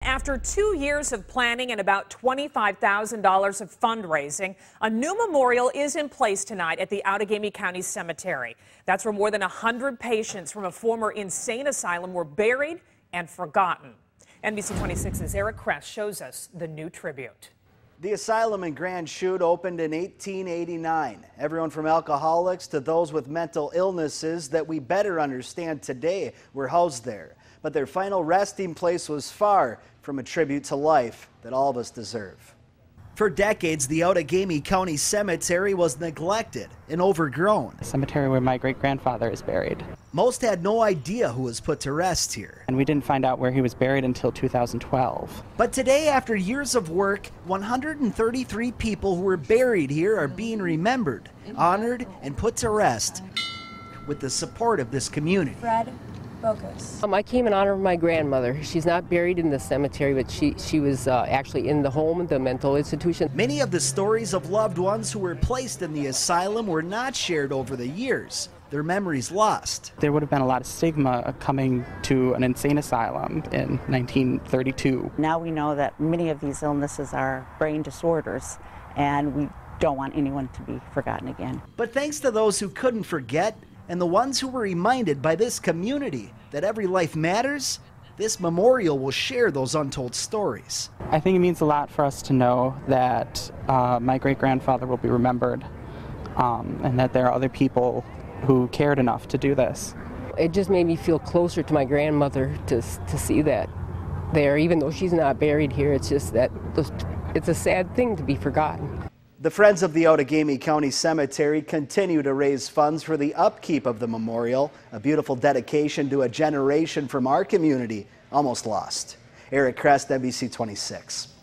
After 2 years of planning and about $25,000 of fundraising, a new memorial is in place tonight at the Outagamie County Cemetery. That's where more than 100 patients from a former insane asylum were buried and forgotten. NBC 26's Eric Kress shows us the new tribute. The asylum in Grand Chute opened in 1889. Everyone from alcoholics to those with mental illnesses that we better understand today were housed there. But their final resting place was far from a tribute to life that all of us deserve. For decades, the Outagamie County Cemetery was neglected and overgrown. The cemetery where my great-grandfather is buried. Most had no idea who was put to rest here. And we didn't find out where he was buried until 2012. But today, after years of work, 133 people who were buried here are being remembered, honored, and put to rest with the support of this community. I came in honor of my grandmother. She's not buried in the cemetery, but she was actually in the home, the mental institution. Many of the stories of loved ones who were placed in the asylum were not shared over the years. Their memories lost. There would have been a lot of stigma coming to an insane asylum in 1932. Now we know that many of these illnesses are brain disorders, and we don't want anyone to be forgotten again. But thanks to those who couldn't forget, and the ones who were reminded by this community that every life matters, this memorial will share those untold stories. I think it means a lot for us to know that my great-grandfather will be remembered, and that there are other people who cared enough to do this. It just made me feel closer to my grandmother to see that there, even though she's not buried here. It's just that it's a sad thing to be forgotten. The Friends of the Outagamie County Cemetery continue to raise funds for the upkeep of the memorial, a beautiful dedication to a generation from our community almost lost. Eric Kress, NBC 26.